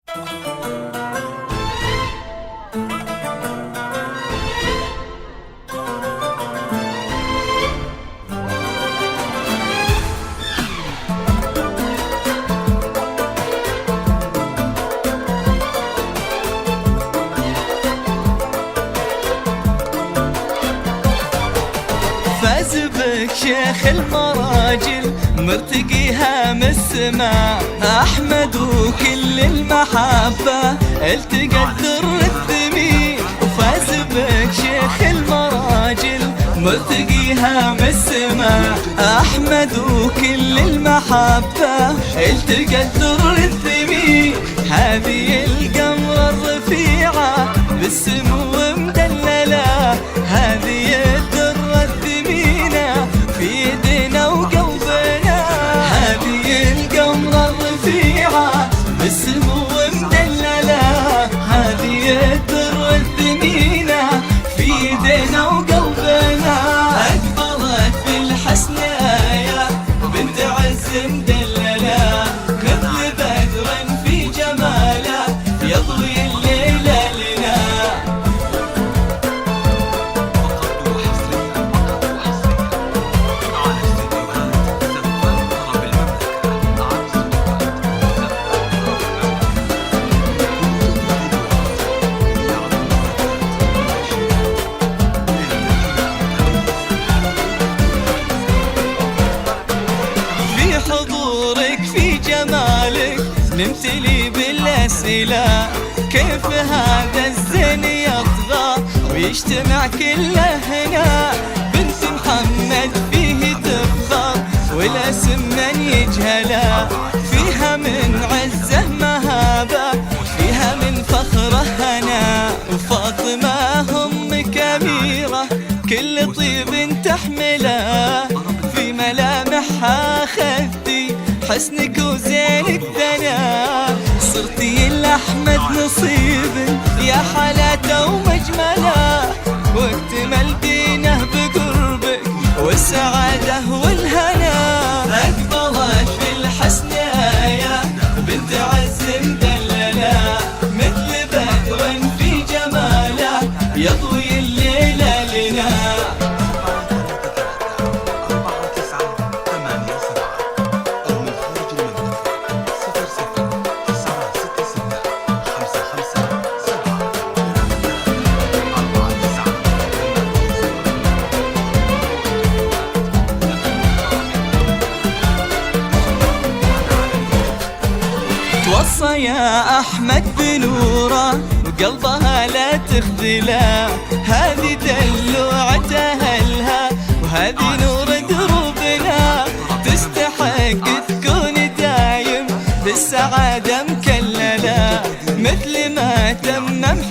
فاز بك شيخ المراجل مرتقيها من السماء أحمد وكل المحبة التقى الدر الثمين. وفاز بك شيخ المراجل مرتقيها من السماء أحمد وكل المحبة التقى الدر الثمين. هذه القمر الرفيعة بالسمو مدللة، هذه الدر الثمينة في يدنا وقلبنا، هذه القمر الرفيعة بالسمو مدللة، هذه الدر الثمينة في يدنا وقلبنا. أقبلت بالحسنايا بنت عز مدللة، مثل بدر في جماله يضوي الليلة لنا. في حضورك في جمالك نمتلي بالأسئلة، كيف هذا الزين يطغى ويجتمع كله هنا؟ بنت محمد فيه تفخر والاسم من يجهله، فيها من عزه مهابة فيها من فخره هنا. وفاطمة أمك أميرة كل طيب تحمله، في ملامحها خذتي حسنك وزينك ثنا. صرتي لأحمد نصيب يا حلاته ومجمله، واكتمل دينه بقربك والسعادة والهنا. أقبلت في الحسنايا بنت عز مدللة، مثل بدر في جماله يضوي الليلة لنا. توصى يا أحمد بنوره وقلبها لا تخذله، هذه دلوعة أهلها وهذه نور دروبنا. تستحق تكون دايم بالسعادة مكللة، مثل ما تمم